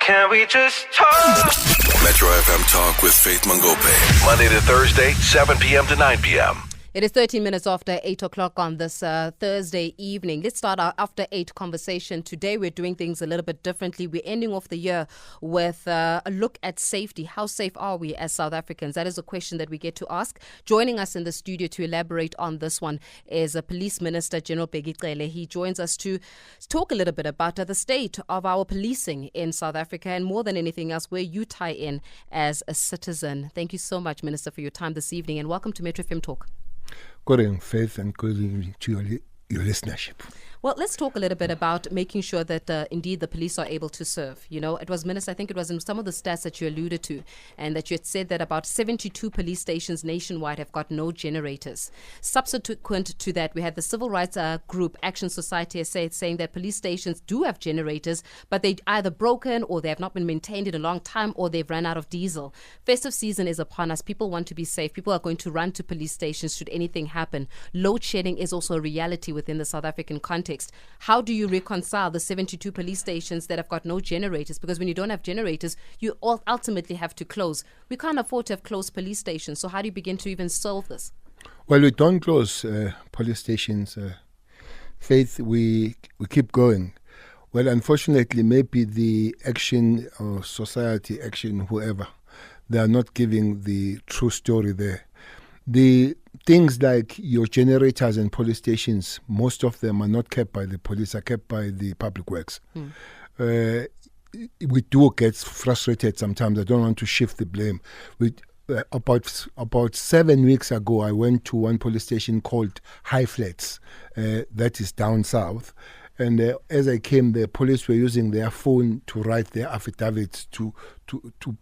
Can we just talk? Metro FM Talk with Faith Mangope. Monday to Thursday, 7 p.m. to 9 p.m. It is 13 minutes after 8 o'clock on this Thursday evening. Let's start our After 8 conversation. Today we're doing things a little bit differently. We're ending off the year with a look at safety. How safe are we as South Africans? That is a question that we get to ask. Joining us in the studio to elaborate on this one is a Police Minister, General Bheki Cele. He joins us to talk a little bit about the state of our policing in South Africa and more than anything else, where you tie in as a citizen. Thank you so much, Minister, for your time this evening, and welcome to Metro FM Talk. Good evening, Faith, and good evening to your listenership. Well, let's talk a little bit about making sure that indeed the police are able to serve. You know, it was, Minister, I think it was in some of the stats that you alluded to, and that you had said that about 72 police stations nationwide have got no generators. Subsequent to that, we had the civil rights group Action Society saying that police stations do have generators, but they're either broken or they have not been maintained in a long time or they've run out of diesel. Festive season is upon us. People want to be safe. People are going to run to police stations should anything happen. Load shedding is also a reality within the South African context. How do you reconcile the 72 police stations that have got no generators? Because when you don't have generators, you ultimately have to close. We can't afford to have closed police stations. So how do you begin to even solve this? Well, we don't close police stations. Faith, we keep going. Well, unfortunately, maybe the action or society action, whoever, they are not giving the true story there. The things like your generators and police stations, most of them are not kept by the police, are kept by the public works. We do get frustrated sometimes. I don't want to shift the blame. About 7 weeks ago, I went to one police station called High Flats, that is down south. And as I came, the police were using their phone to write their affidavits to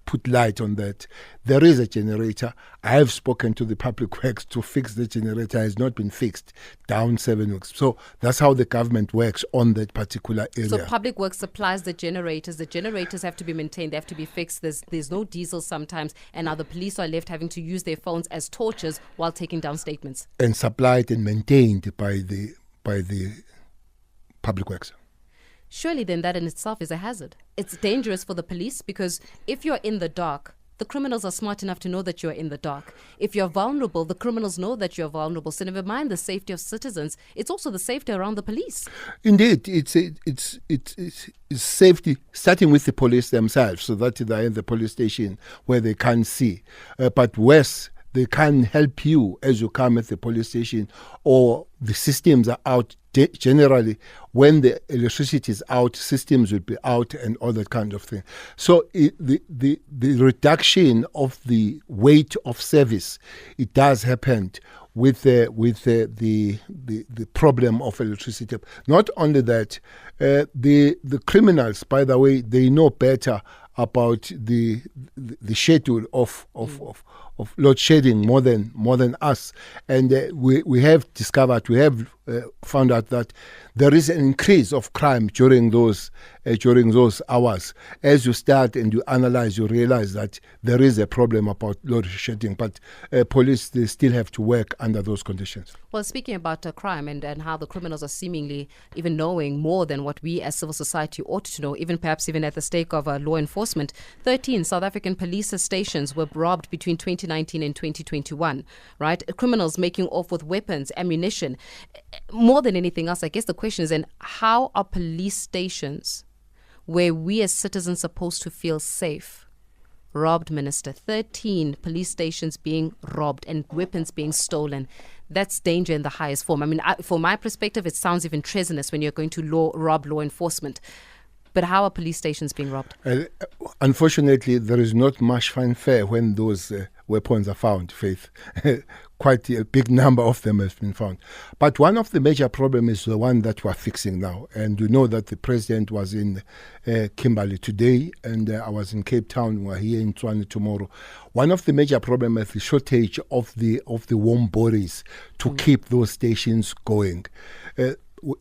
put light on that. There is a generator. I have spoken to the public works to fix the generator. It has not been fixed down 7 weeks. So that's how the government works on that particular area. So public works supplies the generators. The generators have to be maintained. They have to be fixed. There's no diesel sometimes. And now the police are left having to use their phones as torches while taking down statements. And supplied and maintained by the public works. Surely then that in itself is a hazard. It's dangerous for the police because if you're in the dark, the criminals are smart enough to know that you're in the dark. If you're vulnerable, the criminals know that you're vulnerable. So never mind the safety of citizens, it's also the safety around the police. Indeed, it's safety starting with the police themselves, so that they're in the police station where they can't see. But worse, they can't help you as you come at the police station, or the systems are out. Generally, when the electricity is out, systems will be out and all that kind of thing. So the reduction of the weight of service, it does happen with the problem of electricity. Not only that, the criminals, by the way, they know better about the schedule of load shedding more than us, and we have discovered, we have found out that there is an increase of crime during those hours. As you start and you analyze, you realize that there is a problem about load shedding, but police, they still have to work under those conditions. Well, speaking about crime and how the criminals are seemingly even knowing more than what we as civil society ought to know, perhaps even at the stake of law enforcement, 13 South African police stations were robbed between 2019 and 2021, right? Criminals making off with weapons, ammunition. More than anything else, I guess the question is then, how are police stations where we as citizens supposed to feel safe robbed, Minister? 13 police stations being robbed and weapons being stolen. That's danger in the highest form. I mean, from my perspective, it sounds even treasonous when you're going to rob law enforcement. But how are police stations being robbed? Unfortunately, there is not much fanfare when those weapons are found, Faith. Quite a big number of them have been found. But one of the major problems is the one that we're fixing now. And you know that the president was in Kimberley today, and I was in Cape Town. We're here in Tshwane tomorrow. One of the major problems is the shortage of the warm bodies to keep those stations going.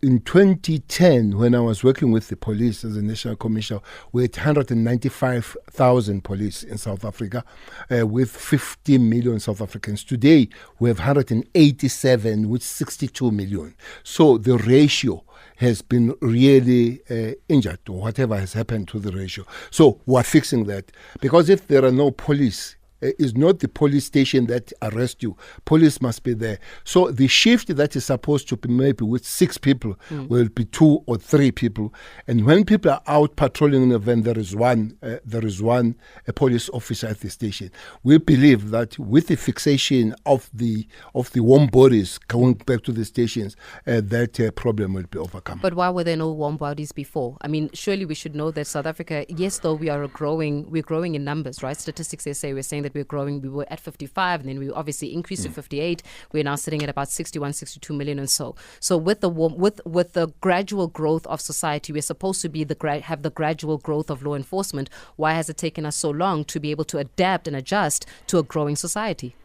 In 2010, when I was working with the police as a national commissioner, we had 195,000 police in South Africa with 50 million South Africans. Today, we have 187 with 62 million. So the ratio has been really injured or whatever has happened to the ratio. So we are fixing that, because if there are no police, it's not the police station that arrests you. Police must be there. So the shift that is supposed to be maybe with 6 people will be 2 or 3 people. And when people are out patrolling an event, there is one a police officer at the station. We believe that with the fixation of the warm bodies going back to the stations, that problem will be overcome. But why were there no warm bodies before? I mean, surely we should know that South Africa, yes, though we're growing in numbers, right? Statistics we're saying that we're growing. We were at 55, and then we obviously increased to 58. We're now sitting at about 61, 62 million and so. So with the gradual growth of society, we're supposed to be have the gradual growth of law enforcement. Why has it taken us so long to be able to adapt and adjust to a growing society?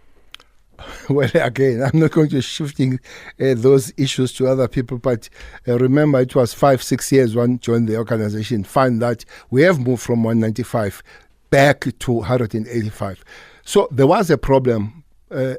Well, again, I'm not going to shifting those issues to other people, but remember, it was 5-6 years when I joined the organization, find that we have moved from 195 back to 185. So there was a problem. I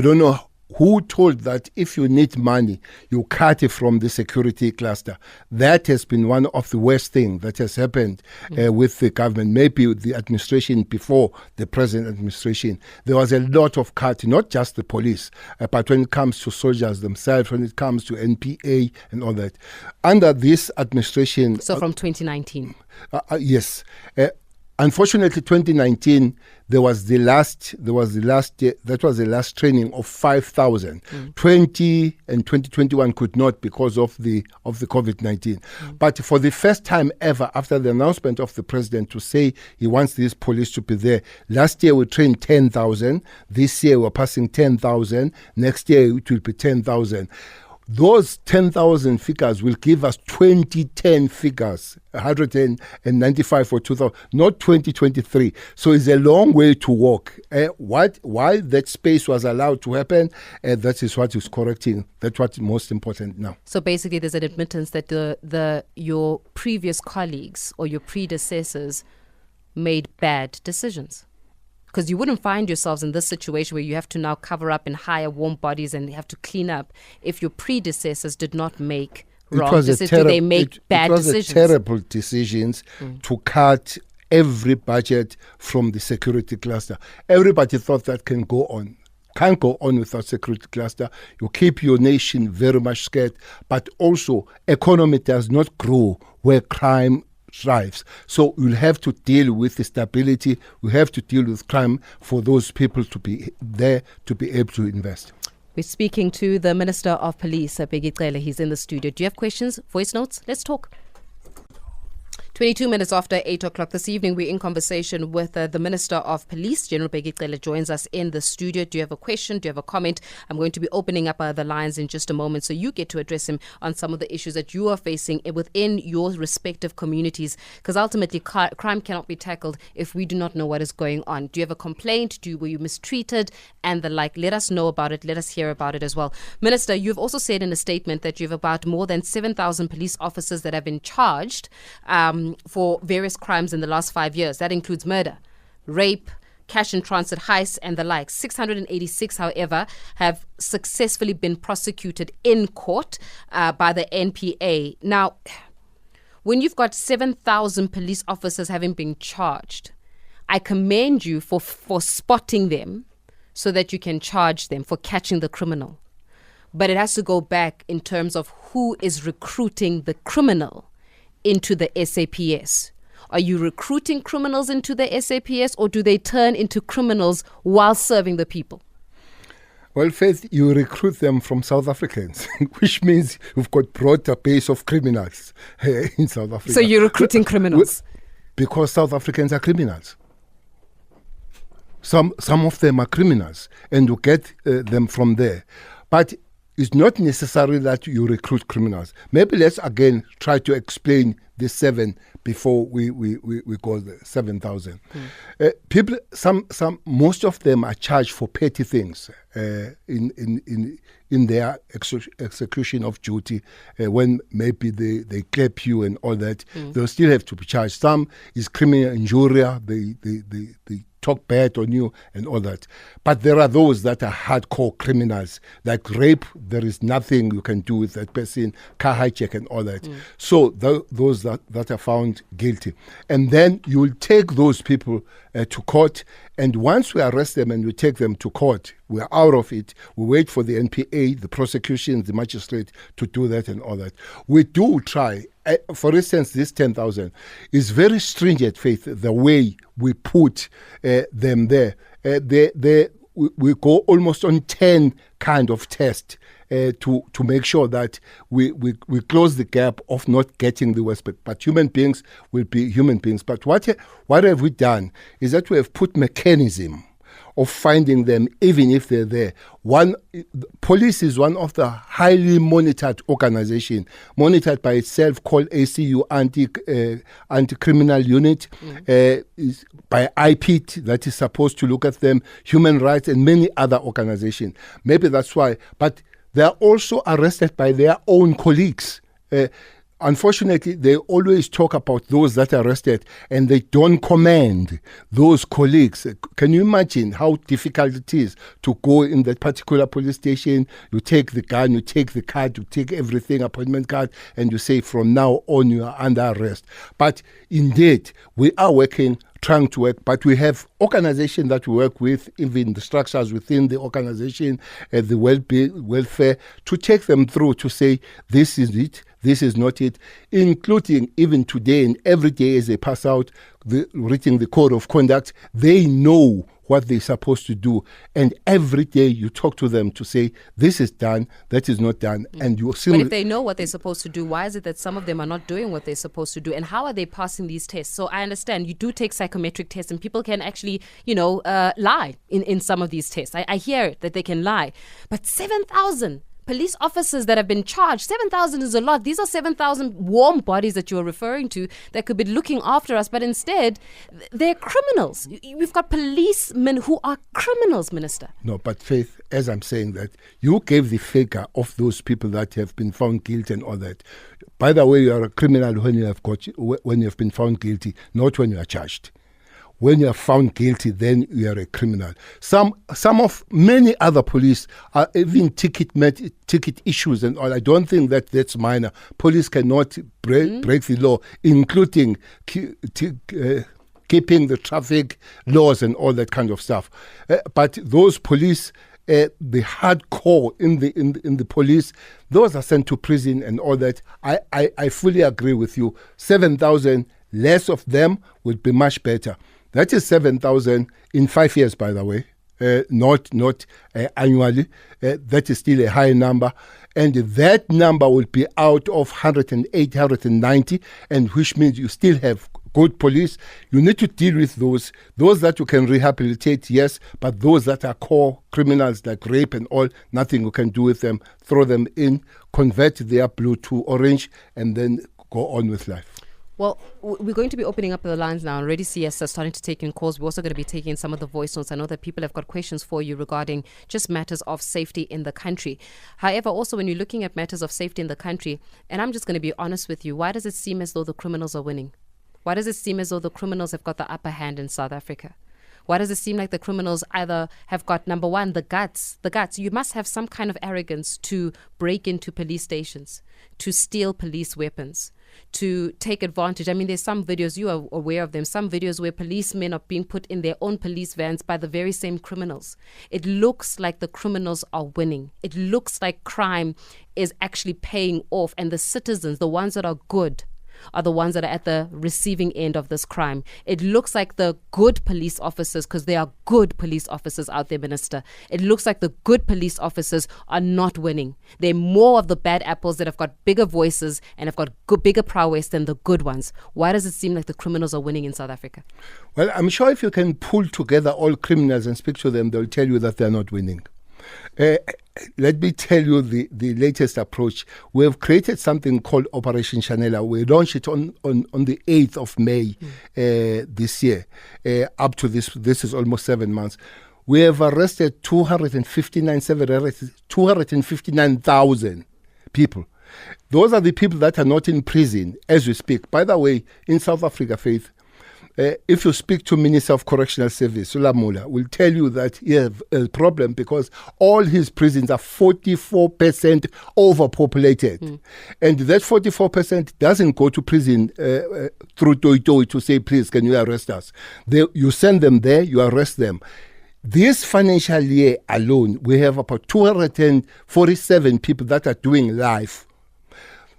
don't know who told that if you need money, you cut it from the security cluster. That has been one of the worst things that has happened with the government. Maybe the administration before the present administration, there was a lot of cut, not just the police, but when it comes to soldiers themselves, when it comes to NPA and all that. Under this administration... So from 2019? Yes. Unfortunately, 2019 that was the last training of 5,000. 20 and 2021 could not because of the COVID-19. But for the first time ever, after the announcement of the president to say he wants these police to be there, last year we trained 10,000. This year we're passing 10,000. Next year it will be 10,000. Those 10,000 figures will give us 2010 figures, 195 or 2,000, not 2023. So it's a long way to walk. Why that space was allowed to happen, that is what is correcting. That's what's most important now. So basically there's an admittance that your previous colleagues or your predecessors made bad decisions. Because you wouldn't find yourselves in this situation where you have to now cover up and hire warm bodies and have to clean up if your predecessors did not make wrong decisions. They make bad decisions. It was terrible decisions to cut every budget from the security cluster. Everybody thought that can't go on without security cluster. You keep your nation very much scared, but also economy does not grow where crime thrives. So we'll have to deal with the stability. We have to deal with crime for those people to be there to be able to invest. We're speaking to the Minister of Police, Bheki Cele. He's in the studio. Do you have questions, voice notes? Let's talk. 22 minutes after 8 o'clock this evening, we're in conversation with the Minister of Police. General Bheki Cele joins us in the studio. Do you have a question? Do you have a comment? I'm going to be opening up the lines in just a moment so you get to address him on some of the issues that you are facing within your respective communities, because ultimately crime cannot be tackled if we do not know what is going on. Do you have a complaint? Were you mistreated? And the like. Let us know about it. Let us hear about it as well. Minister, you've also said in a statement that you have about more than 7,000 police officers that have been charged for various crimes in the last 5 years. That includes murder, rape, cash and transit heists and the like. 686, however, have successfully been prosecuted in court by the NPA. Now, when you've got 7,000 police officers having been charged, I commend you for spotting them so that you can charge them for catching the criminal. But it has to go back in terms of who is recruiting the criminal into the SAPS. Are you recruiting criminals into the SAPS, or do they turn into criminals while serving the people? Well, Faith, you recruit them from South Africans, which means you've got broader base of criminals in South Africa. So you're recruiting criminals? Because South Africans are criminals. Some of them are criminals, and you get them from there. But it's not necessary that you recruit criminals. Maybe let's again try to explain the 7 before we go the 7,000. People, most of them are charged for petty things in their execution of duty. When maybe they clap you and all that, they'll still have to be charged. Some is criminal injury. They talk bad on you and all that. But there are those that are hardcore criminals, like rape. There is nothing you can do with that person, car hijack and all that. So those that are found guilty. And then you will take those people to court. And once we arrest them and we take them to court, we're out of it. We wait for the NPA, the prosecution, the magistrate to do that and all that. We do try. For instance, this 10,000 is very stringent, Faith, the way we put them there. We go almost on 10 kind of tests to make sure that we close the gap of not getting the worst. But human beings will be human beings. But what have we done is that we have put mechanism of finding them even if they're there. Police is one of the highly monitored organization, monitored by itself, called ACU, Anti-Criminal Unit, is by IPT, that is supposed to look at them, human rights and many other organizations. Maybe that's why. But they are also arrested by their own colleagues. Unfortunately, they always talk about those that are arrested and they don't commend those colleagues. Can you imagine how difficult it is to go in that particular police station? You take the gun, you take the card, you take everything, appointment card, and you say from now on you are under arrest. But indeed, we are trying to work, but we have organizations that we work with, even the structures within the organization, the welfare, to take them through to say, this is it, this is not it, including even today and every day as they pass out, reading the code of conduct, they know what they're supposed to do. And every day you talk to them to say, this is done, that is not done. And you But if they know what they're supposed to do, why is it that some of them are not doing what they're supposed to do? And how are they passing these tests? So I understand you do take psychometric tests and people can actually, lie in some of these tests. I hear that they can lie. But 7,000 police officers that have been charged, 7,000 is a lot. These are 7,000 warm bodies that you're referring to that could be looking after us, but instead they're criminals. We've got policemen who are criminals, Minister. No, but Faith, as I'm saying that, you gave the figure of those people that have been found guilty and all that. By the way, you are a criminal when you have been found guilty, not when you are charged. When you are found guilty, then you are a criminal. Many other police are even ticket issues and all. I don't think that's minor. Police cannot break the law, including keeping the traffic laws and all that kind of stuff. But those police, the hardcore in the police, those are sent to prison and all that. I fully agree with you. 7,000, less of them would be much better. That is 7,000 in 5 years, by the way, not annually. That is still a high number. And that number will be out of 108, 190, and which means you still have good police. You need to deal with those that you can rehabilitate, yes, but those that are core criminals like rape and all, nothing you can do with them. Throw them in, convert their blue to orange, and then go on with life. Well, we're going to be opening up the lines now. Already CS is starting to take in calls. We're also going to be taking some of the voice notes. I know that people have got questions for you regarding just matters of safety in the country. However, also when you're looking at matters of safety in the country, and I'm just going to be honest with you, why does it seem as though the criminals are winning? Why does it seem as though the criminals have got the upper hand in South Africa? Why does it seem like the criminals either have got, number one, the guts? You must have some kind of arrogance to break into police stations, to steal police weapons, to take advantage. I mean, there's some videos, you are aware of them, some videos where policemen are being put in their own police vans by the very same criminals. It looks like the criminals are winning. It looks like crime is actually paying off, and the citizens, the ones that are good, are the ones that are at the receiving end of this crime. It looks like the good police officers, because there are good police officers out there, Minister. It looks like the good police officers are not winning. They're more of the bad apples that have got bigger voices and have got bigger prowess than the good ones. Why does it seem like the criminals are winning in South Africa? Well, I'm sure if you can pull together all criminals and speak to them, they'll tell you that they're not winning. Let me tell you the latest approach. We have created something called Operation Chanela. We launched it on the 8th of May this year. Up to this is almost 7 months. We have arrested 259,000 people. Those are the people that are not in prison as we speak. By the way, in South Africa, Faith, if you speak to Minister of Correctional Service, Sulamula, will tell you that he has a problem because all his prisons are 44% overpopulated. And that 44% doesn't go to prison through Toy to say, please, can you arrest us? You send them there, you arrest them. This financial year alone, we have about 247 people that are doing life.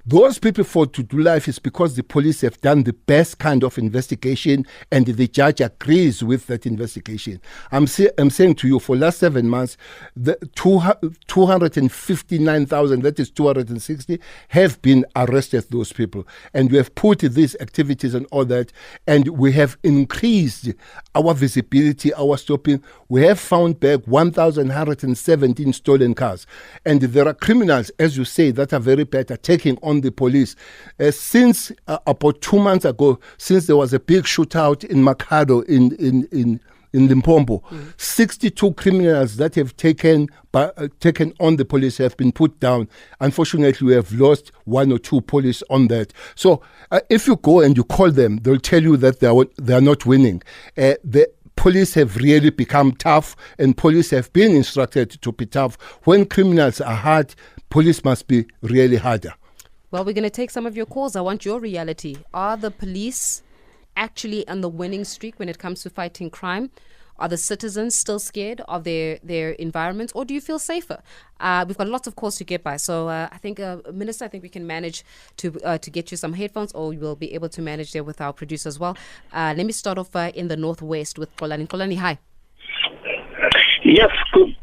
Those people to do life is because the police have done the best kind of investigation and the judge agrees with that investigation. I'm saying to you, for last 7 months, the 259,000, that is 260, have been arrested, those people. And we have put these activities and all that, and we have increased our visibility, our stopping. We have found back 1,117 stolen cars. And there are criminals, as you say, that are very bad at taking on the police. Since about 2 months ago, since there was a big shootout in Makado in Limpopo, 62 criminals that have taken on the police have been put down. Unfortunately, we have lost 1 or 2 police on that. So if you go and you call them, they'll tell you that they are not winning. The police have really become tough, and police have been instructed to be tough. When criminals are hard, police must be really harder. Well, we're going to take some of your calls. I want your reality. Are the police actually on the winning streak when it comes to fighting crime? Are the citizens still scared of their environments, or do you feel safer? We've got lots of calls to get by. So I think, Minister, I think we can manage to get you some headphones, or we'll be able to manage there with our producer as well. Let me start off in the Northwest with Kolani. Kolani, hi. Yes, good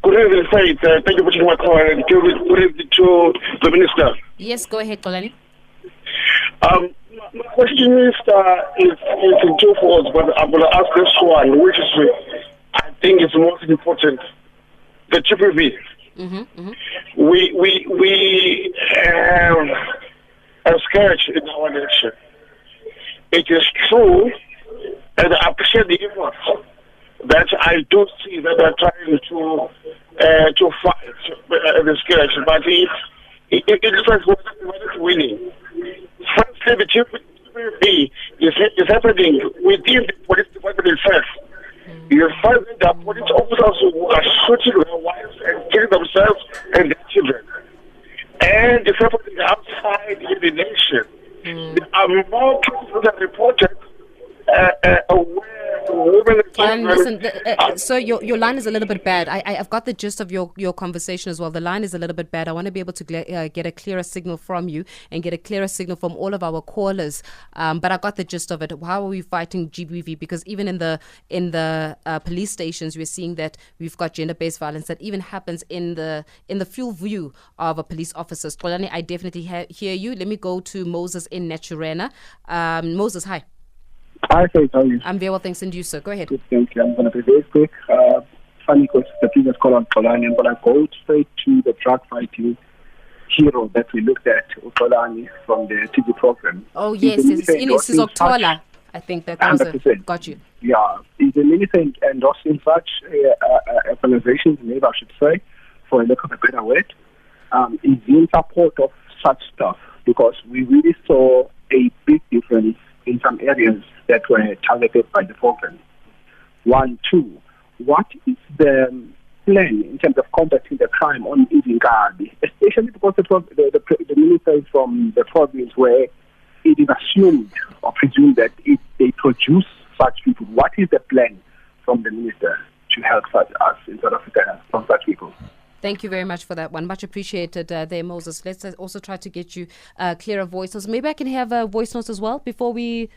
evening, Faith. Thank you for taking my call and give it to the Minister. Yes, go ahead, Kolani. My question is in two folds, but I'm going to ask this one, which is, I think, is most important. The GBV. We have a scourge in our nation. It is true, and I appreciate the efforts that I do see that are trying to fight the scourge, but it looks like we're not winning. Firstly, the GBV is happening within the police department itself. You find that the police officers who are shooting their wives and killing themselves and their children. And it's happening outside in the nation. There are more cases that are reported where women... Listen, so your line is a little bit bad. I've got the gist of your conversation as well. The line is a little bit bad. I want to be able to get a clearer signal from you and get a clearer signal from all of our callers. But I got the gist of it. How are we fighting GBV? Because even in the police stations, we're seeing that we've got gender-based violence that even happens in the full view of a police officers. Kolani, I definitely hear you. Let me go to Moses in Naturena. Moses, hi. Hi, Faith, how are you? I'm very well, thanks, and you, sir. Go ahead. Good, thank you. I'm going to be very quick. Funny because the previous call on Kolani, I'm going to go straight to the drug fighting hero that we looked at, Kolani, from the TV program. Oh, yes, it's Ines Octola. I think that was 100%. Got you. Yeah, he's a militant endorsing such organizations, maybe I should say, for a lack of a better word, is in support of such stuff, because we really saw a big difference in some areas that were targeted by the program. 1, 2, what is the plan in terms of combating the crime on Izingadi, especially because the minister is from the province where it is assumed or presumed that they produce such people. What is the plan from the minister to help us in South Africa from such people? Thank you very much for that one. Much appreciated there, Moses. Let's also try to get you clearer voice notes. Maybe I can have voice notes as well before we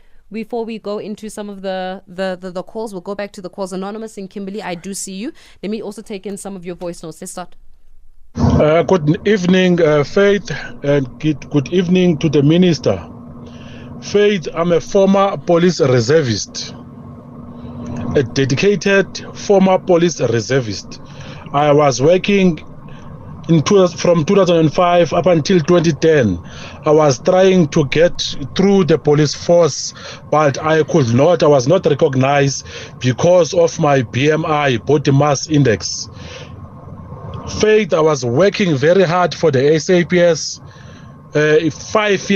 go into some of the calls. We'll go back to the calls. Anonymous in Kimberley, I do see you. Let me also take in some of your voice notes. Let's start. Good evening, Faith, and good evening to the minister. Faith, I'm a former police reservist, a dedicated former police reservist. I was working from 2005 up until 2010. I was trying to get through the police force, but I could not. I was not recognized because of my BMI, body mass index. Faith, I was working very hard for the SAPS. 5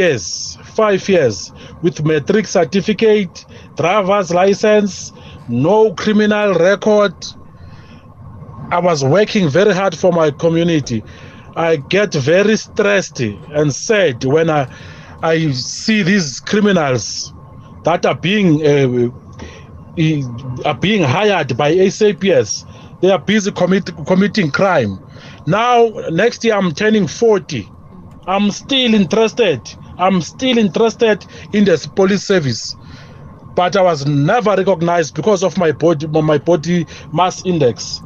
5 years with matric certificate, driver's license, no criminal record. I was working very hard for my community. I get very stressed and sad when I see these criminals that are being hired by SAPS. They are busy committing crime. Now, next year I'm turning 40. I'm still interested in the police service. But I was never recognized because of my body mass index.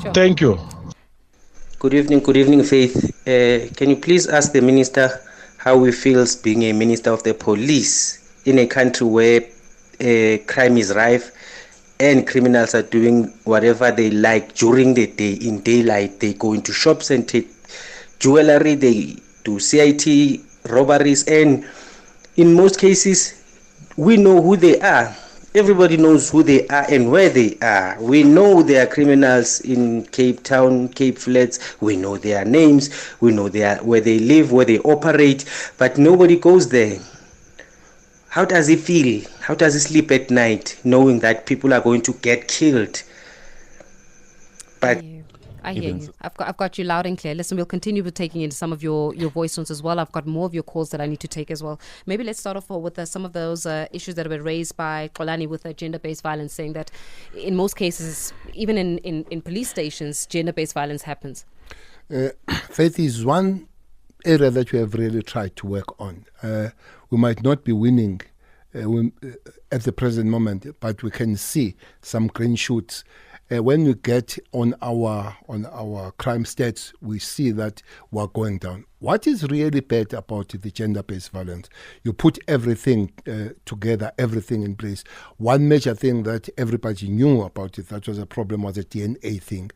Sure. Thank you. Good evening, Faith. Can you please ask the minister how he feels being a minister of the police in a country where crime is rife and criminals are doing whatever they like during the day, in daylight? They go into shops and take jewelry, they do CIT robberies, and in most cases, we know who they are. Everybody knows who they are and where they are. We know they are criminals in Cape Town, Cape Flats. We know their names. We know where they live, where they operate, but nobody goes there. How does he feel? How does he sleep at night knowing that people are going to get killed? But I hear you. I've got you loud and clear. Listen, we'll continue with taking in some of your voice notes as well. I've got more of your calls that I need to take as well. Maybe let's start off with some of those issues that were raised by Xolani with gender-based violence, saying that in most cases, even in police stations, gender-based violence happens. Faith is one area that we have really tried to work on. We might not be winning at the present moment, but we can see some green shoots. When we get on our crime stats, we see that we're going down. What is really bad about the gender-based violence? You put everything together, everything in place. One major thing that everybody knew about it, that was a problem, was a DNA thing,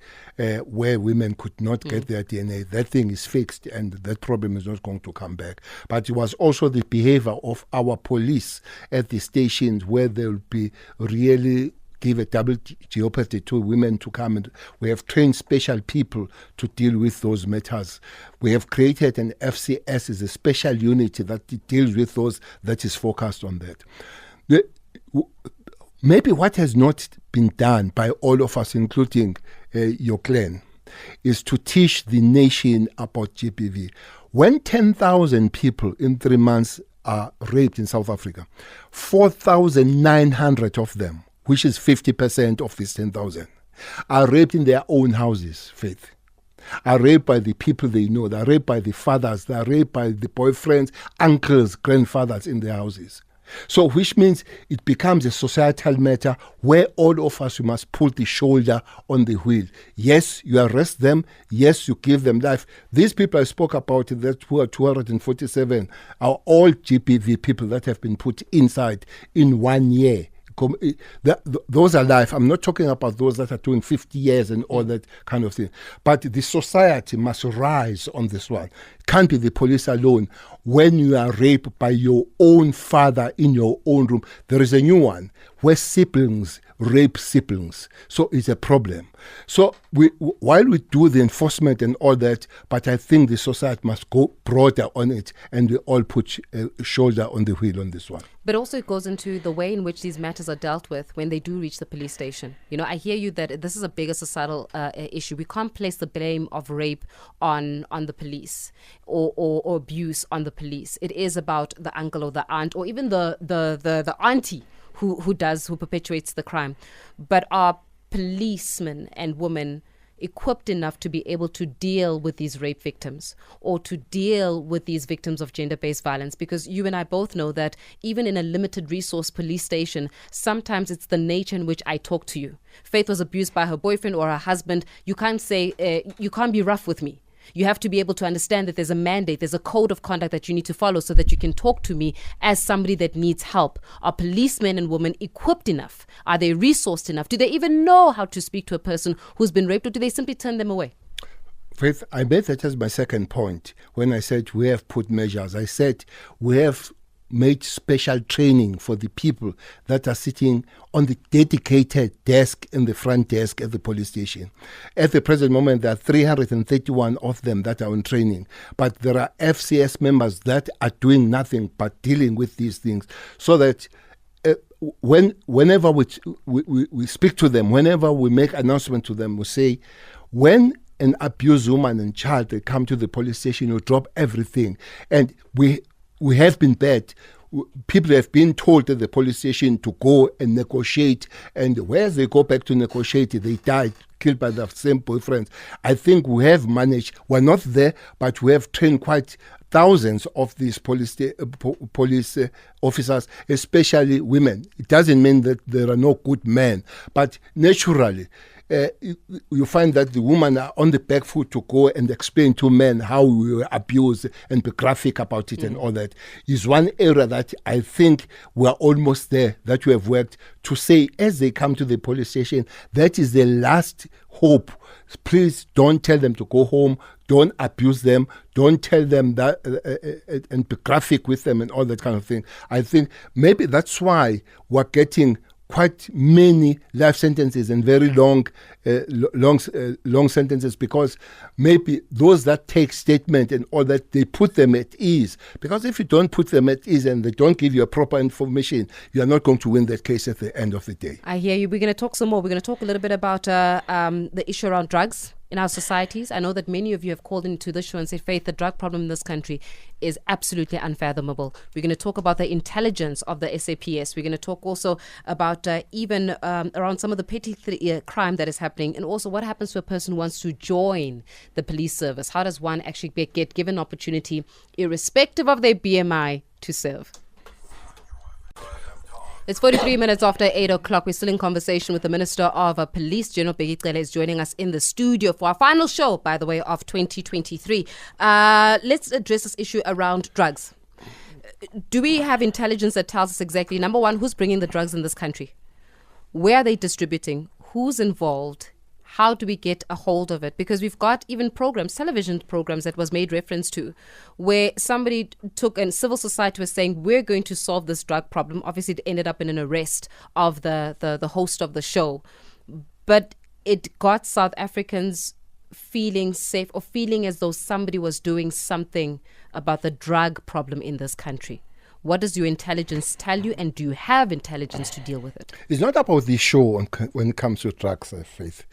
where women could not get their DNA. That thing is fixed, and that problem is not going to come back. But it was also the behavior of our police at the stations, where they'll be really give a double jeopardy to women to come, and we have trained special people to deal with those matters. We have created an FCS, is a special unit that deals with those, that is focused on that. Maybe what has not been done by all of us, including your clan, is to teach the nation about GBV. When 10,000 people in 3 months are raped in South Africa, 4,900 of them, which is 50% of these 10,000, are raped in their own houses, Faith. Are raped by the people they know. They are raped by the fathers. They are raped by the boyfriends, uncles, grandfathers in their houses. So which means it becomes a societal matter where all of us, we must pull the shoulder on the wheel. Yes, you arrest them. Yes, you give them life. These people I spoke about, that who are 247, are all GBV people that have been put inside in 1 year. Those are life. I'm not talking about those that are doing 50 years and all that kind of thing. But the society must rise on this one. It can't be the police alone. When you are raped by your own father in your own room, there is a new one where siblings rape siblings. So it's a problem. So while we do the enforcement and all that, but I think the society must go broader on it, and we all put a shoulder on the wheel on this one. But also it goes into the way in which these matters are dealt with when they do reach the police station. You know, I hear you that this is a bigger societal issue. We can't place the blame of rape on the police or abuse on the police. It is about the uncle or the aunt or even the auntie who perpetuates the crime. But are policemen and women equipped enough to be able to deal with these rape victims or to deal with these victims of gender-based violence? Because you and I both know that even in a limited resource police station, sometimes it's the nature in which I talk to you. Faith was abused by her boyfriend or her husband. You can't say, you can't be rough with me. You have to be able to understand that there's a mandate, there's a code of conduct that you need to follow so that you can talk to me as somebody that needs help. Are policemen and women equipped enough? Are they resourced enough? Do they even know how to speak to a person who's been raped, or do they simply turn them away? Faith, I made that as my second point when I said we have put measures. I said we have made special training for the people that are sitting on the dedicated desk in the front desk at the police station. At the present moment, there are 331 of them that are on training, but there are FCS members that are doing nothing but dealing with these things, so that whenever we speak to them, whenever we make announcement to them, we say, when an abused woman and child, they come to the police station, you drop everything. And we have been bad. People have been told at the police station to go and negotiate, and where they go back to negotiate, they die, killed by the same boyfriends. I think we have managed, we're not there, but we have trained quite thousands of these police officers, especially women. It doesn't mean that there are no good men, but naturally, you find that the women are on the back foot to go and explain to men how we were abused and be graphic about it and all that. Is one area that I think we are almost there, that we have worked to say, as they come to the police station, that is the last hope. Please don't tell them to go home. Don't abuse them. Don't tell them that and be graphic with them and all that kind of thing. I think maybe that's why we're getting quite many life sentences and very long sentences, because maybe those that take statement and all that, they put them at ease. Because if you don't put them at ease and they don't give you a proper information, you are not going to win that case at the end of the day. I hear you. We're going to talk some more. We're going to talk a little bit about the issue around drugs in our societies. I know that many of you have called into this show and said, Faith, the drug problem in this country is absolutely unfathomable. We're going to talk about the intelligence of the SAPS. We're going to talk also about even around some of the petty crime that is happening, and also what happens to a person who wants to join the police service. How does one actually get given opportunity, irrespective of their BMI, to serve? It's 43 minutes after 8 o'clock. We're still in conversation with the Minister of Police. General Bheki Cele is joining us in the studio for our final show, by the way, of 2023. Let's address this issue around drugs. Do we have intelligence that tells us exactly, number one, who's bringing the drugs in this country? Where are they distributing? Who's involved? How do we get a hold of it? Because we've got even programs, television programs that was made reference to, where somebody took, and civil society was saying, we're going to solve this drug problem. Obviously, it ended up in an arrest of the host of the show. But it got South Africans feeling safe, or feeling as though somebody was doing something about the drug problem in this country. What does your intelligence tell you, and do you have intelligence to deal with it? It's not about the show when it comes to drugs, Faith.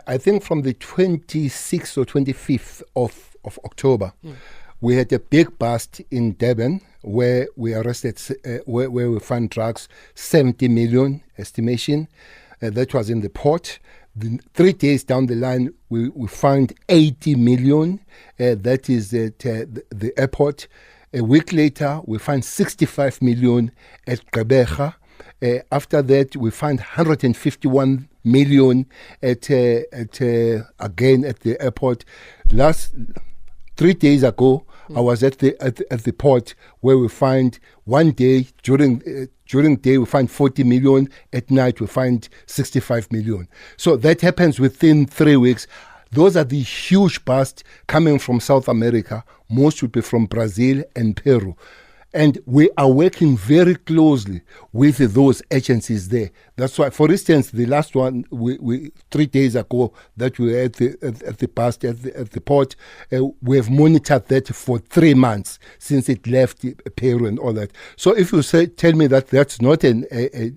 I think from the 26th or 25th of October, we had a big bust in Durban where we arrested, where we found drugs, 70 million estimation. That was in the port. 3 days down the line, we found 80 million. That is at the airport. A week later, we find 65 million at Gqeberha. After that, we find 151 million again at the airport. 3 days ago, I was at the port where we find one day during day we find 40 million. At night we find 65 million. So that happens within 3 weeks. Those are the huge busts coming from South America. Most would be from Brazil and Peru. And we are working very closely with those agencies there. That's why, for instance, the last one, we 3 days ago that we were at the port, we have monitored that for 3 months since it left Peru and all that. So if you tell me that that's not an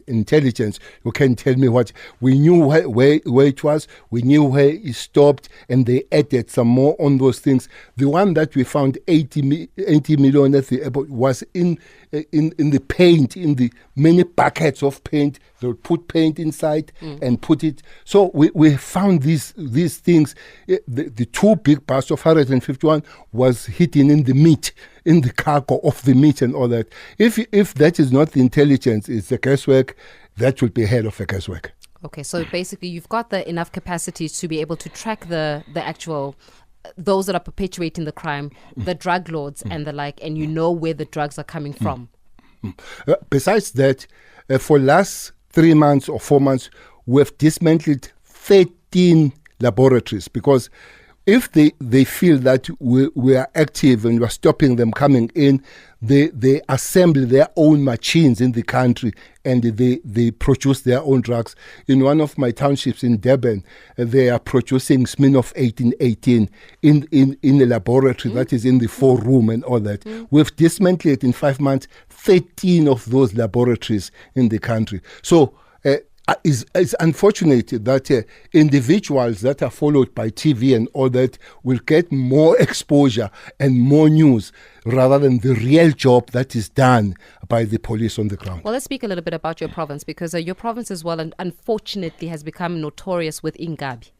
intelligence, you can tell me what. We knew where it was, we knew where it stopped, and they added some more on those things. The one that we found 80 million at the airport was in the paint, in the many buckets of paint. They'll put paint inside and put it. So we found these things. The two big busts of 151 was hidden in the meat, in the cargo of the meat and all that. If that is not the intelligence, it's the guesswork, that will be hell of a guesswork. Okay, so basically you've got the enough capacity to be able to track the actual those that are perpetuating the crime, the drug lords and the like, and you know where the drugs are coming from. Besides that, for last 3 months or 4 months, we have dismantled 13 laboratories, because if they feel that we are active and we are stopping them coming in, they assemble their own machines in the country and they produce their own drugs. In one of my townships in Durban, they are producing Smirnoff 1818 in a laboratory that is in the 4-room and all that. We've dismantled in 5 months 13 of those laboratories in the country. So it's unfortunate that individuals that are followed by TV and all that will get more exposure and more news rather than the real job that is done by the police on the ground. Well, let's speak a little bit about your province, because your province as well, unfortunately, has become notorious with Ingabi.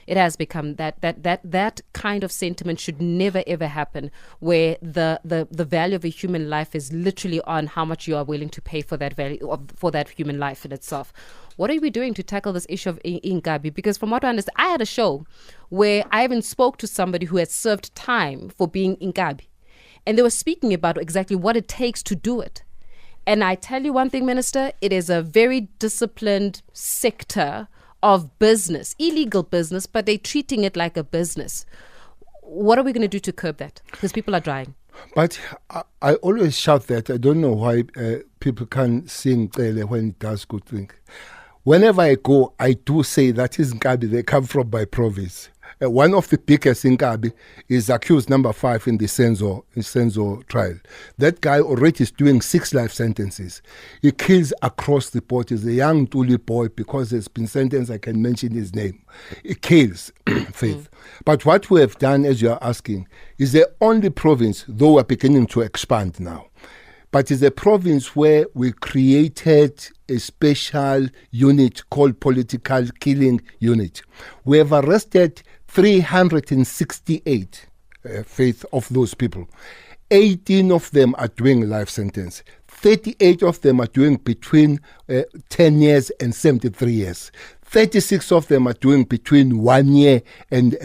It has become that kind of sentiment should never ever happen, where the value of a human life is literally on how much you are willing to pay for that value, for that human life in itself. What are we doing to tackle this issue of Ingabi? Because from what I understand, I had a show where I even spoke to somebody who had served time for being Ingabi, and they were speaking about exactly what it takes to do it. And I tell you one thing, Minister, it is a very disciplined sector of business, illegal business, but they're treating it like a business. What are we going to do to curb that? Because people are dying. But I always shout that. I don't know why people can't sing Cele when it does good things. Whenever I go, I do say that is Nkabi. They come from my province. One of the biggest in Nkabi is accused number 5 in the Senzo trial. That guy already is doing 6 life sentences. He kills across the board. He's a young Tuli boy because he's been sentenced. I can mention his name. He kills, Faith. But what we have done, as you are asking, is the only province, though we're beginning to expand now, but it's a province where we created a special unit called Political Killing Unit. We have arrested 368 Faith of those people. 18 of them are doing life sentence. 38 of them are doing between 10 years and 73 years. 36 of them are doing between 1 year and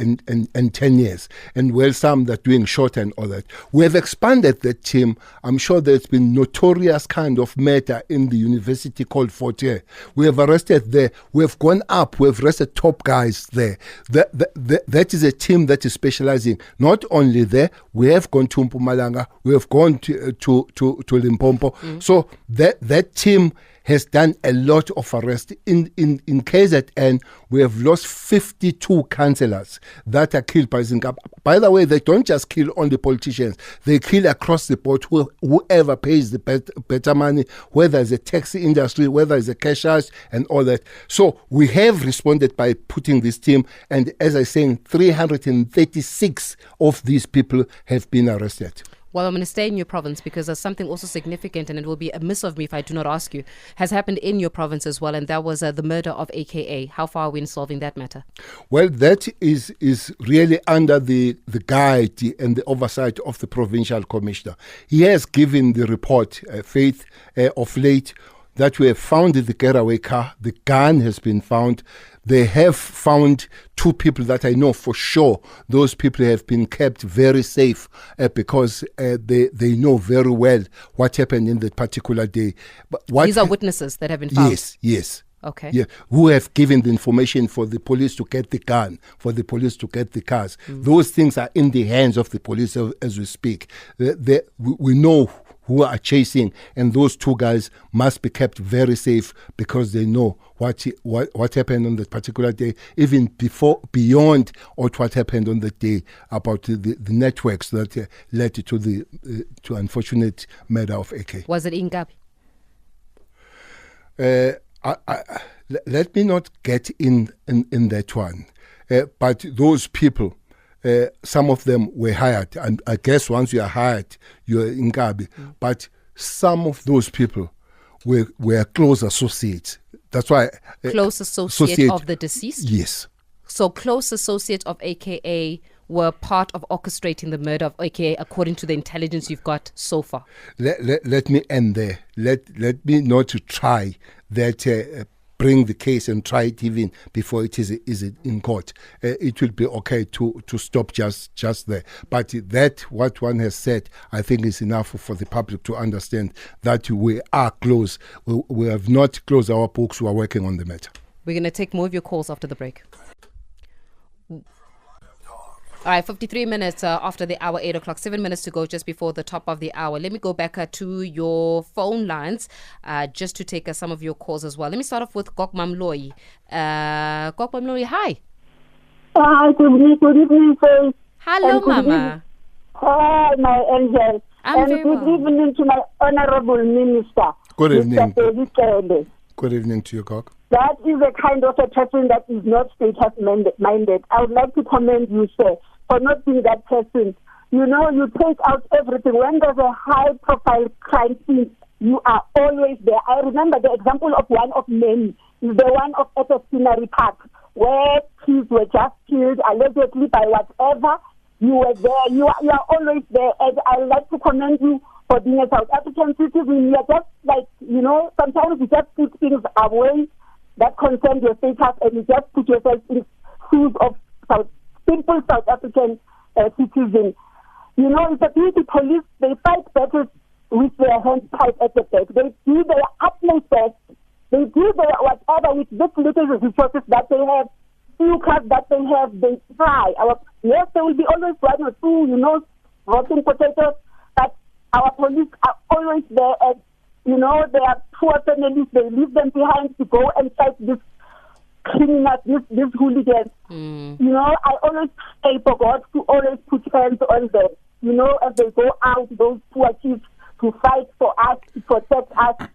10 years. And well, some that are doing short and all that. We have expanded that team. I'm sure there's been notorious kind of matter in the university called Fortier. We have arrested there. We have gone up. We have arrested top guys there. That is a team that is specializing. Not only there, we have gone to Mpumalanga. We have gone to Limpopo. So that team has done a lot of arrests. In KZN, we have lost 52 councillors that are killed by Zinkab. By the way, they don't just kill only politicians. They kill across the board whoever pays the better money, whether it's a taxi industry, whether it's a cashiers and all that. So we have responded by putting this team, and as I say, 336 of these people have been arrested. Well, I'm going to stay in your province because there's something also significant, and it will be amiss of me if I do not ask you, has happened in your province as well, and that was the murder of AKA. How far are we in solving that matter? Well, that is really under the guide and the oversight of the provincial commissioner. He has given the report, Faith, of late, that we have found the getaway car. The gun has been found. They have found 2 people that I know for sure. Those people have been kept very safe because they know very well what happened in that particular day. But these are witnesses that have been found? Yes. Okay. Yeah, who have given the information for the police to get the gun, for the police to get the cars. Those things are in the hands of the police as we speak. We know who are chasing, and those 2 guys must be kept very safe because they know what happened on that particular day, even beyond what happened on the day about the networks that led to the unfortunate murder of AK. Was it Ingabi? Let me not get in that one, but those people, some of them were hired, and I guess once you are hired, you're in Gabi. But some of those people were close associates. That's why close associate of the deceased. Yes. So close associates of AKA were part of orchestrating the murder of AKA, according to the intelligence you've got so far. Let me end there. Let me not try that. Bring the case and try it even before it is in court. It will be okay to stop just there. But that what one has said, I think is enough for the public to understand that we are close. We have not closed our books. We are working on the matter. We're going to take more of your calls after the break. All right, 53 minutes after the hour, 8 o'clock, 7 minutes to go just before the top of the hour. Let me go back to your phone lines just to take some of your calls as well. Let me start off with Gokmamloyi. Gokmamloyi, hi. Hi, good evening, Faith. Hello, Mama. Hi, my angel. I'm very good well. evening to my honorable minister. Good evening. Mr. Bheki Cele. Good evening to you, Gok. That is a kind of a person that is not status-minded. I would like to commend you, sir, for not being that person. You know, you take out everything. When there's a high-profile crime scene, you are always there. I remember the example of one of many is the one of Scenery Park, where kids were just killed allegedly by whatever. You were there. You are always there. And I would like to commend you for being a South African citizen. You are just like, you know, sometimes you just put things away that concern your status, and you just put yourself in shoes of simple South African citizens. You know, it's a beauty. Police, they fight battles with their hands tied at the back. They do their utmost best. They do their whatever with this little resources that they have, few cars that they have, they try. Yes, there will be always one or two, you know, rotten potatoes, but our police are always there, and you know, they are poor families, they leave them behind to go and fight this criminals, this hooligans. You know, I always pray for God to always put hands on them, you know, as they go out, those poor kids, to fight for us, to protect us.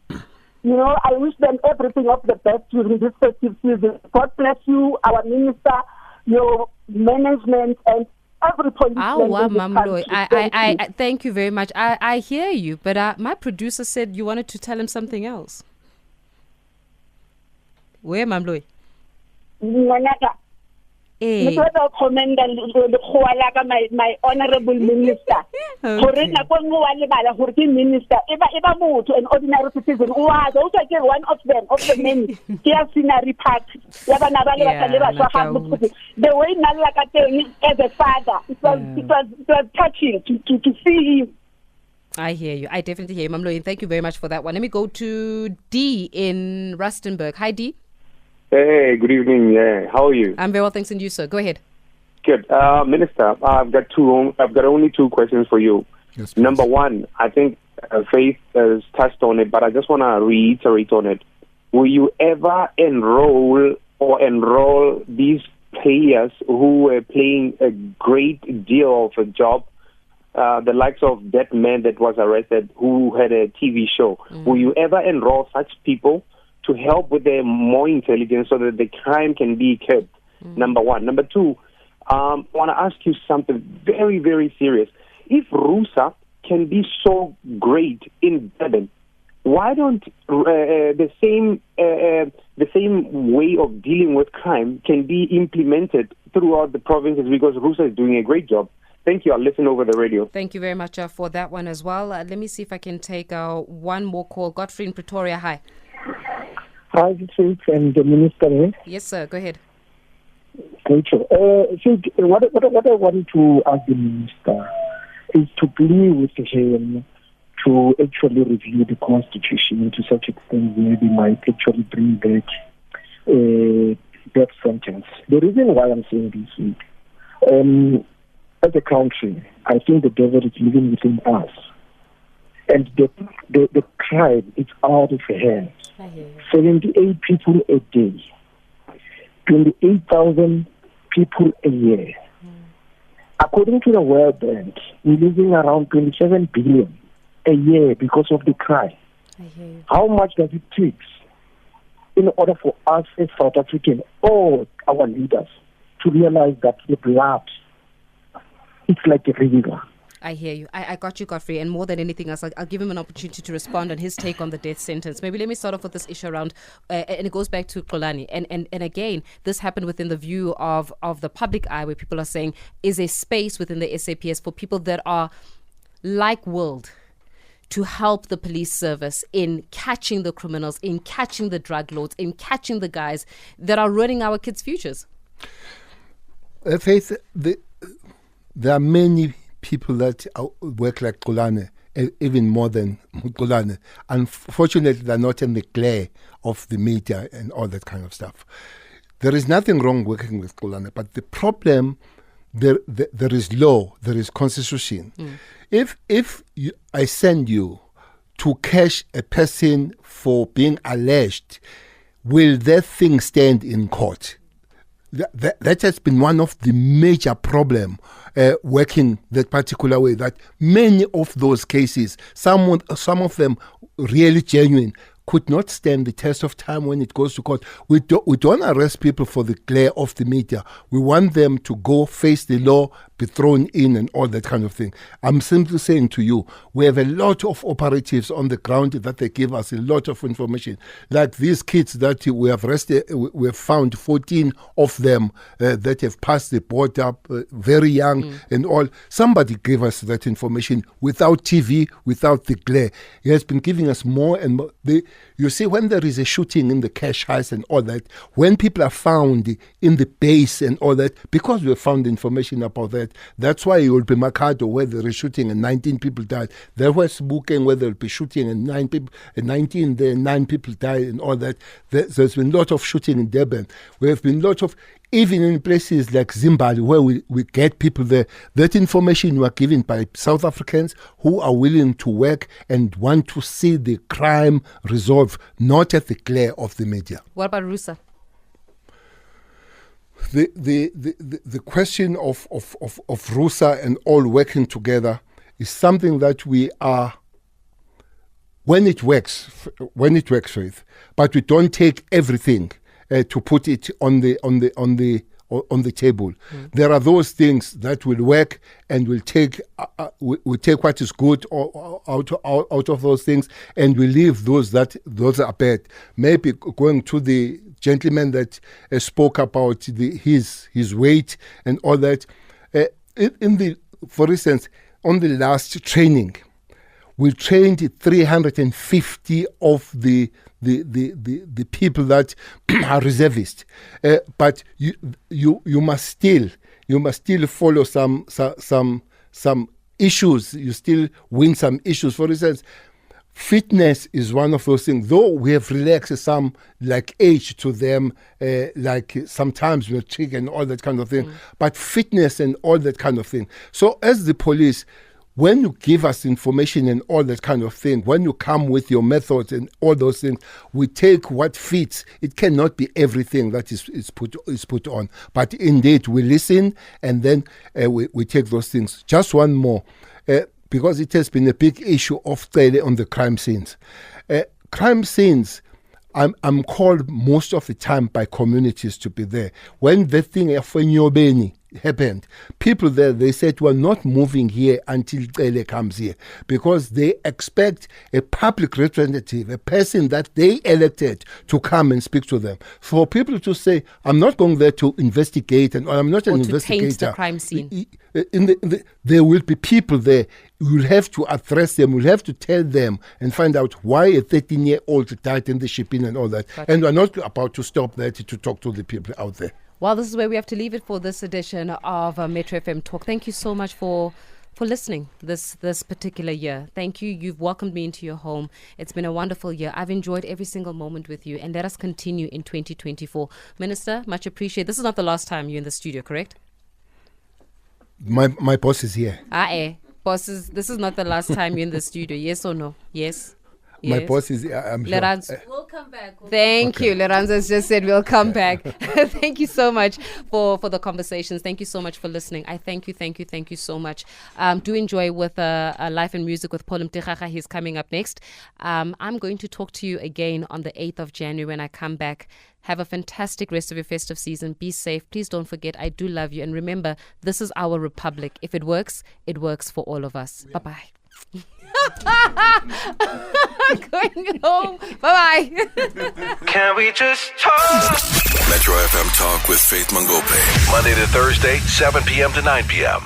You know, I wish them everything of the best during this festive season. God bless you, our minister, your management, and every policeman in this country. I thank you very much. I hear you, but my producer said you wanted to tell him something else. Where, Mamloy? I want to commend my honorable minister. Minister, an ordinary citizen, also one of them, of the many. Scenery Park. The way Nalaka as a father, it was touching to see him. I hear you. I definitely hear you, Mamloy. Thank you very much for that one. Let me go to D in Rustenburg. Hi, D. Hey, good evening. How are you? I'm very well, thanks, and you, sir. Go ahead. Good. Minister, I've got only two questions for you. Yes, Number one, I think Faith has touched on it, but I just want to reiterate on it. Will you ever enroll these players who were playing a great deal of a job, the likes of that man that was arrested who had a TV show? Will you ever enroll such people to help with their more intelligence so that the crime can be kept? Number one. Number two, I want to ask you something very, very serious. If RUSA can be so great in Durban, why don't the same way of dealing with crime can be implemented throughout the provinces, because RUSA is doing a great job? Thank you. I'll listen over the radio. Thank you very much for that one as well. Let me see if I can take one more call. Godfrey in Pretoria. Hi. Hi, Faith, and the minister. Yes, sir. Go ahead. Thank you. What I want to ask the minister is to plead with him to actually review the constitution to such extent maybe might actually bring back death sentence. The reason why I'm saying this, as a country, I think the devil is living within us, and the crime is out of hand. 78 people a day, 28,000 people a year. According to the World Bank, we're losing around 27 billion a year because of the crime. How much does it take in order for us as South Africans, all our leaders, to realize that the blood, it's like a river? I hear you. I got you, Godfrey. And more than anything else, I'll give him an opportunity to respond on his take on the death sentence. Maybe let me start off with this issue around, and it goes back to Xolani. And again, this happened within the view of the public eye, where people are saying, is a space within the SAPS for people that are like-willed to help the police service in catching the criminals, in catching the drug lords, in catching the guys that are ruining our kids' futures. Faith, there are many people that work like Xolani, even more than Xolani. Unfortunately, they're not in the glare of the media and all that kind of stuff. There is nothing wrong working with Xolani, but the problem there is law, there is constitution. If I send you to catch a person for being alleged, will that thing stand in court? That has been one of the major problem working that particular way, that many of those cases, some of them really genuine, could not stand the test of time when it goes to court. We don't arrest people for the glare of the media. We want them to go face the law, be thrown in and all that kind of thing. I'm simply saying to you, we have a lot of operatives on the ground that they give us a lot of information. Like these kids that we have arrested, we have found 14 of them that have passed the board up, very young and all. Somebody gave us that information without TV, without the glare. He has been giving us more and more. You see, when there is a shooting in the cash house and all that, when people are found in the base and all that, because we have found information about that, that's why it will be Makado where there is shooting and 19 people died. There was Bukeng where there will be shooting and 19 there, 9 people died and all that. There's been a lot of shooting in Durban. We have been a lot of, even in places like Zimbabwe where we get people there, that information were given by South Africans who are willing to work and want to see the crime resolved, not at the glare of the media. What about Rusa? The question of Rusa and all working together is something that we are, when it works, Faith, but we don't take everything to put it on the table. There are those things that will work, and we'll take what is good out of those things, and we leave those are bad. Maybe going to the gentleman that spoke about his weight and all that. For instance, on the last training, we trained 350 of the people that are reservists, but you must still follow some issues. You still win some issues. For instance, fitness is one of those things. Though we have relaxed some like age to them, like sometimes we're trick and all that kind of thing, but fitness and all that kind of thing. So as the police, when you give us information and all that kind of thing, when you come with your methods and all those things, we take what fits. It cannot be everything that is put on. But indeed, we listen and then we take those things. Just one more, because it has been a big issue of Cele on the crime scenes. Crime scenes, I'm called most of the time by communities to be there. When the thing of Nyobeni happened, people there, they said, we're not moving here until Cele comes here, because they expect a public representative, a person that they elected, to come and speak to them. For people to say, I'm not going there to investigate, and I'm not an investigator. Taint the crime scene. There will be people there. You'll have to address them. We'll have to tell them and find out why a 13-year-old died in the shipping and all that. And we're not about to stop that to talk to the people out there. Well, this is where we have to leave it for this edition of Metro FM Talk. Thank you so much for listening this particular year. Thank you. You've welcomed me into your home. It's been a wonderful year. I've enjoyed every single moment with you, and let us continue in 2024. Minister, much appreciated. This is not the last time you're in the studio, correct? My boss is here. Bosses, this is not the last time you're in the studio. Yes or no? Yes. My boss is, I'm sure. We'll come back. Thank you. Leranza's just said we'll come back. Thank you so much for the conversations. Thank you so much for listening. I thank you so much. Do enjoy with Life and Music with Paul Mtikhaga. He's coming up next. I'm going to talk to you again on the 8th of January when I come back. Have a fantastic rest of your festive season. Be safe. Please don't forget, I do love you. And remember, this is our republic. If it works for all of us. Yeah. Bye-bye. Going home. Bye-bye. Can we just talk? Metro FM Talk with Faith Mangope. Monday to Thursday, 7 p.m. to 9 p.m.